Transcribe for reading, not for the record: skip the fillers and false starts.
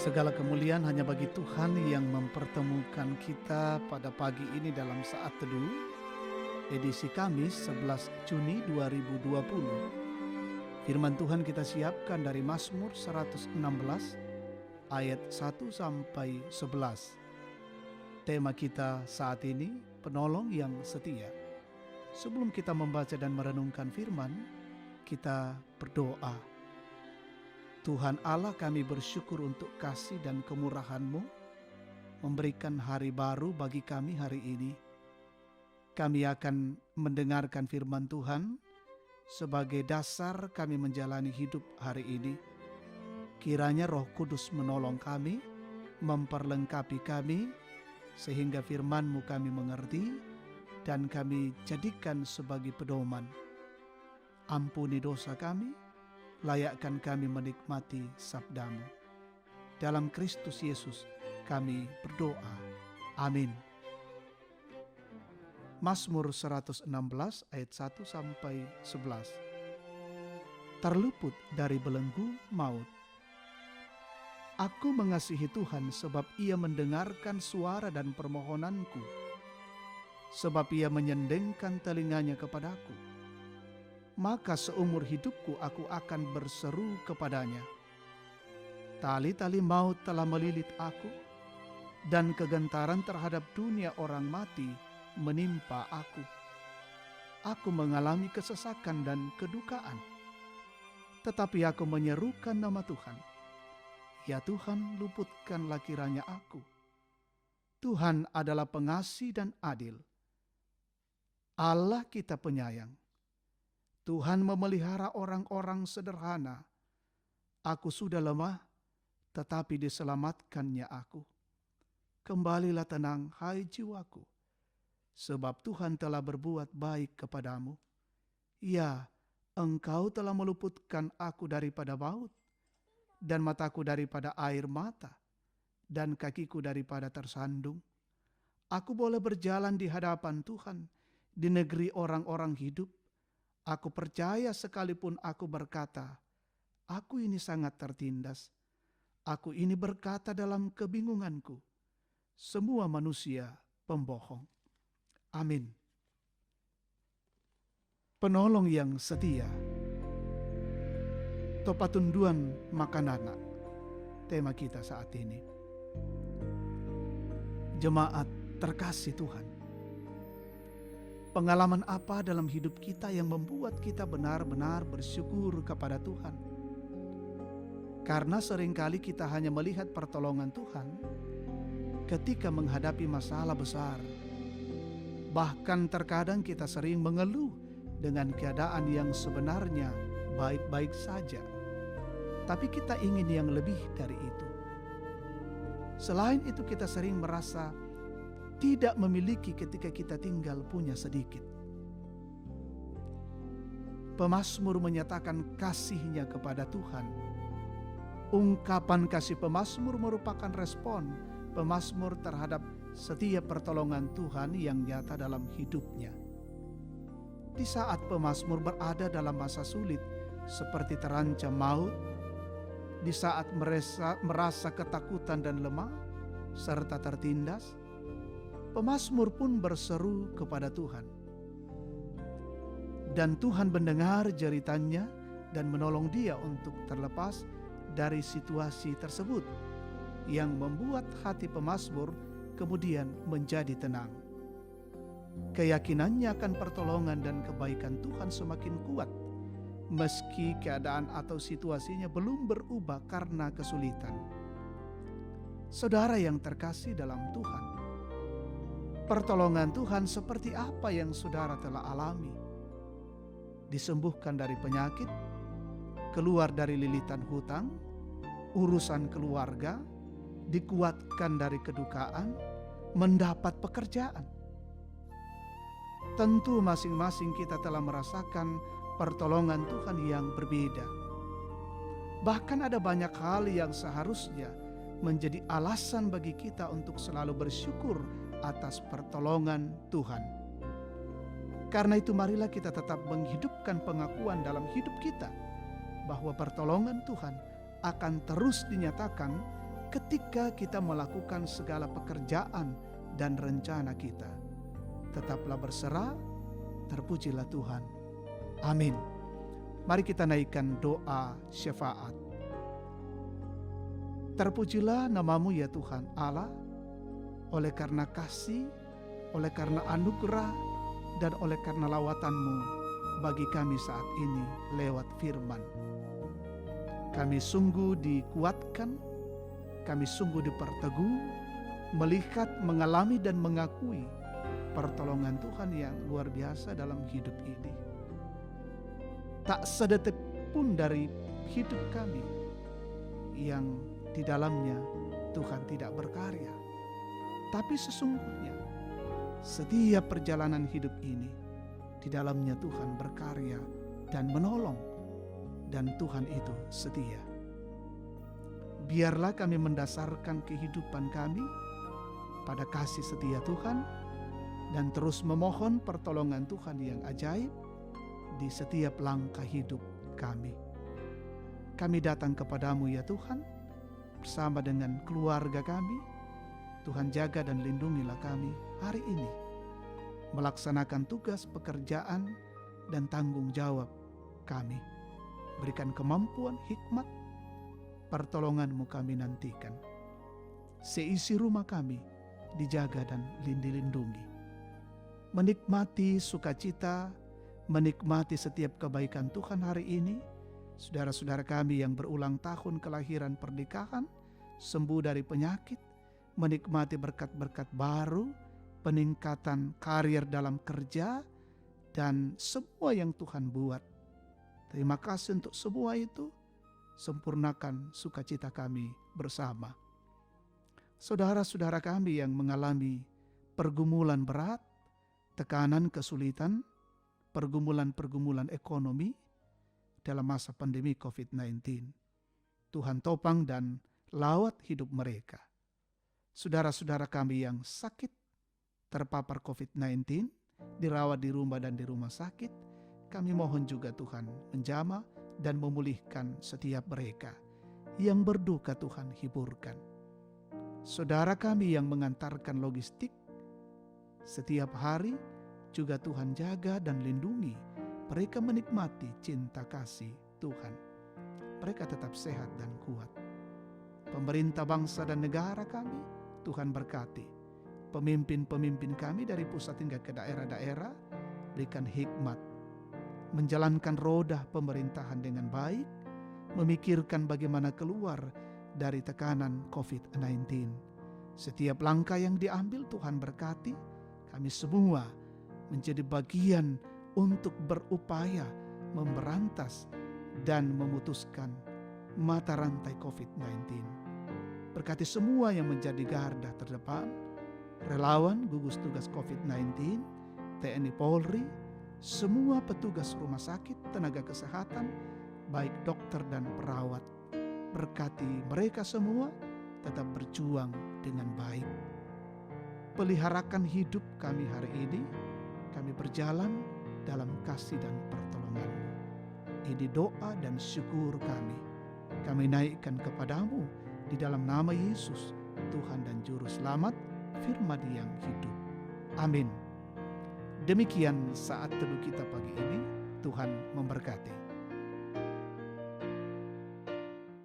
Segala kemuliaan hanya bagi Tuhan yang mempertemukan kita pada pagi ini dalam saat teduh, edisi Kamis 11 Juni 2020. Firman Tuhan kita siapkan dari Mazmur 116 ayat 1 sampai 11. Tema kita saat ini, penolong yang setia. Sebelum kita membaca dan merenungkan firman, kita berdoa. Tuhan Allah, kami bersyukur untuk kasih dan kemurahan-Mu, memberikan hari baru bagi kami hari ini. Kami akan mendengarkan firman Tuhan sebagai dasar kami menjalani hidup hari ini. Kiranya Roh Kudus menolong kami, memperlengkapi kami, sehingga firman-Mu kami mengerti dan kami jadikan sebagai pedoman. Ampuni dosa kami, layakkan kami menikmati sabda-Mu. Dalam Kristus Yesus kami berdoa. Amin. Mazmur 116 ayat 1 sampai 11. Terluput dari belenggu maut. Aku mengasihi Tuhan sebab Ia mendengarkan suara dan permohonanku, sebab Ia menyendengkan telinganya kepadaku. Maka seumur hidupku aku akan berseru kepadanya. Tali-tali maut telah melilit aku, dan kegentaran terhadap dunia orang mati menimpa aku. Aku mengalami kesesakan dan kedukaan, tetapi aku menyerukan nama Tuhan. Ya Tuhan, luputkanlah kiranya aku. Tuhan adalah pengasih dan adil. Allah kita penyayang. Tuhan memelihara orang-orang sederhana. Aku sudah lemah, tetapi diselamatkannya aku. Kembalilah tenang, hai jiwaku, sebab Tuhan telah berbuat baik kepadamu. Ya, Engkau telah meluputkan aku daripada maut, dan mataku daripada air mata, dan kakiku daripada tersandung. Aku boleh berjalan di hadapan Tuhan, di negeri orang-orang hidup. Aku percaya sekalipun aku berkata, aku ini sangat tertindas. Aku ini berkata dalam kebingunganku, semua manusia pembohong. Amin. Penolong yang setia. Topatunduan makanana, tema kita saat ini. Jemaat terkasih Tuhan. Pengalaman apa dalam hidup kita yang membuat kita benar-benar bersyukur kepada Tuhan? Karena seringkali kita hanya melihat pertolongan Tuhan ketika menghadapi masalah besar. Bahkan terkadang kita sering mengeluh dengan keadaan yang sebenarnya baik-baik saja. Tapi kita ingin yang lebih dari itu. Selain itu kita sering merasa tidak memiliki ketika kita tinggal punya sedikit. Pemazmur menyatakan kasihnya kepada Tuhan. Ungkapan kasih pemazmur merupakan respon pemazmur terhadap setiap pertolongan Tuhan yang nyata dalam hidupnya. Di saat pemazmur berada dalam masa sulit seperti terancam maut, di saat merasa ketakutan dan lemah serta tertindas, pemazmur pun berseru kepada Tuhan. Dan Tuhan mendengar jeritannya dan menolong dia untuk terlepas dari situasi tersebut, yang membuat hati pemazmur kemudian menjadi tenang. Keyakinannya akan pertolongan dan kebaikan Tuhan semakin kuat, meski keadaan atau situasinya belum berubah karena kesulitan. Saudara yang terkasih dalam Tuhan, pertolongan Tuhan seperti apa yang saudara telah alami? Disembuhkan dari penyakit, keluar dari lilitan hutang, urusan keluarga, dikuatkan dari kedukaan, mendapat pekerjaan. Tentu masing-masing kita telah merasakan pertolongan Tuhan yang berbeda. Bahkan ada banyak hal yang seharusnya menjadi alasan bagi kita untuk selalu bersyukur atas pertolongan Tuhan. Karena itu marilah kita tetap menghidupkan pengakuan dalam hidup kita bahwa pertolongan Tuhan akan terus dinyatakan ketika kita melakukan segala pekerjaan dan rencana kita. Tetaplah berserah, terpujilah Tuhan. Amin. Mari kita naikkan doa syafaat. Terpujilah namamu ya Tuhan Allah, oleh karena kasih, oleh karena anugerah, dan oleh karena lawatan-Mu bagi kami saat ini lewat firman. Kami sungguh dikuatkan, kami sungguh diperteguh, melihat, mengalami, dan mengakui pertolongan Tuhan yang luar biasa dalam hidup ini. Tak sedetik pun dari hidup kami yang di dalamnya Tuhan tidak berkarya. Tapi sesungguhnya setiap perjalanan hidup ini di dalamnya Tuhan berkarya dan menolong, dan Tuhan itu setia. Biarlah kami mendasarkan kehidupan kami pada kasih setia Tuhan dan terus memohon pertolongan Tuhan yang ajaib di setiap langkah hidup kami. Kami datang kepadamu ya Tuhan, bersama dengan keluarga kami. Tuhan jaga dan lindungilah kami hari ini, melaksanakan tugas pekerjaan dan tanggung jawab kami. Berikan kemampuan, hikmat, pertolongan-Mu kami nantikan. Seisi rumah kami dijaga dan dilindungi. Menikmati sukacita, menikmati setiap kebaikan Tuhan hari ini. Saudara-saudara kami yang berulang tahun kelahiran pernikahan, sembuh dari penyakit, menikmati berkat-berkat baru, peningkatan karir dalam kerja, dan semua yang Tuhan buat. Terima kasih untuk semua itu. Sempurnakan sukacita kami bersama. Saudara-saudara kami yang mengalami pergumulan berat, tekanan, kesulitan, pergumulan-pergumulan ekonomi dalam masa pandemi COVID-19. Tuhan topang dan lawat hidup mereka. Saudara-saudara kami yang sakit, terpapar COVID-19, dirawat di rumah dan di rumah sakit, kami mohon juga Tuhan menjamah dan memulihkan setiap mereka. Yang berduka Tuhan hiburkan. Saudara kami yang mengantarkan logistik, setiap hari juga Tuhan jaga dan lindungi. Mereka menikmati cinta kasih Tuhan. Mereka tetap sehat dan kuat. Pemerintah bangsa dan negara kami, Tuhan berkati. Pemimpin-pemimpin kami dari pusat hingga ke daerah-daerah, berikan hikmat, menjalankan roda pemerintahan dengan baik, memikirkan bagaimana keluar dari tekanan COVID-19. Setiap langkah yang diambil Tuhan berkati, kami semua menjadi bagian untuk berupaya memberantas dan memutuskan mata rantai COVID-19. Berkati semua yang menjadi garda terdepan, relawan gugus tugas COVID-19, TNI Polri, semua petugas rumah sakit, tenaga kesehatan, baik dokter dan perawat. Berkati mereka semua tetap berjuang dengan baik. Peliharakan hidup kami hari ini, kami berjalan dalam kasih dan pertolongan-Mu. Ini doa dan syukur kami. Kami naikkan kepadamu di dalam nama Yesus, Tuhan dan Juru Selamat, firman yang hidup. Amin. Demikian saat teduh kita pagi ini. Tuhan memberkati.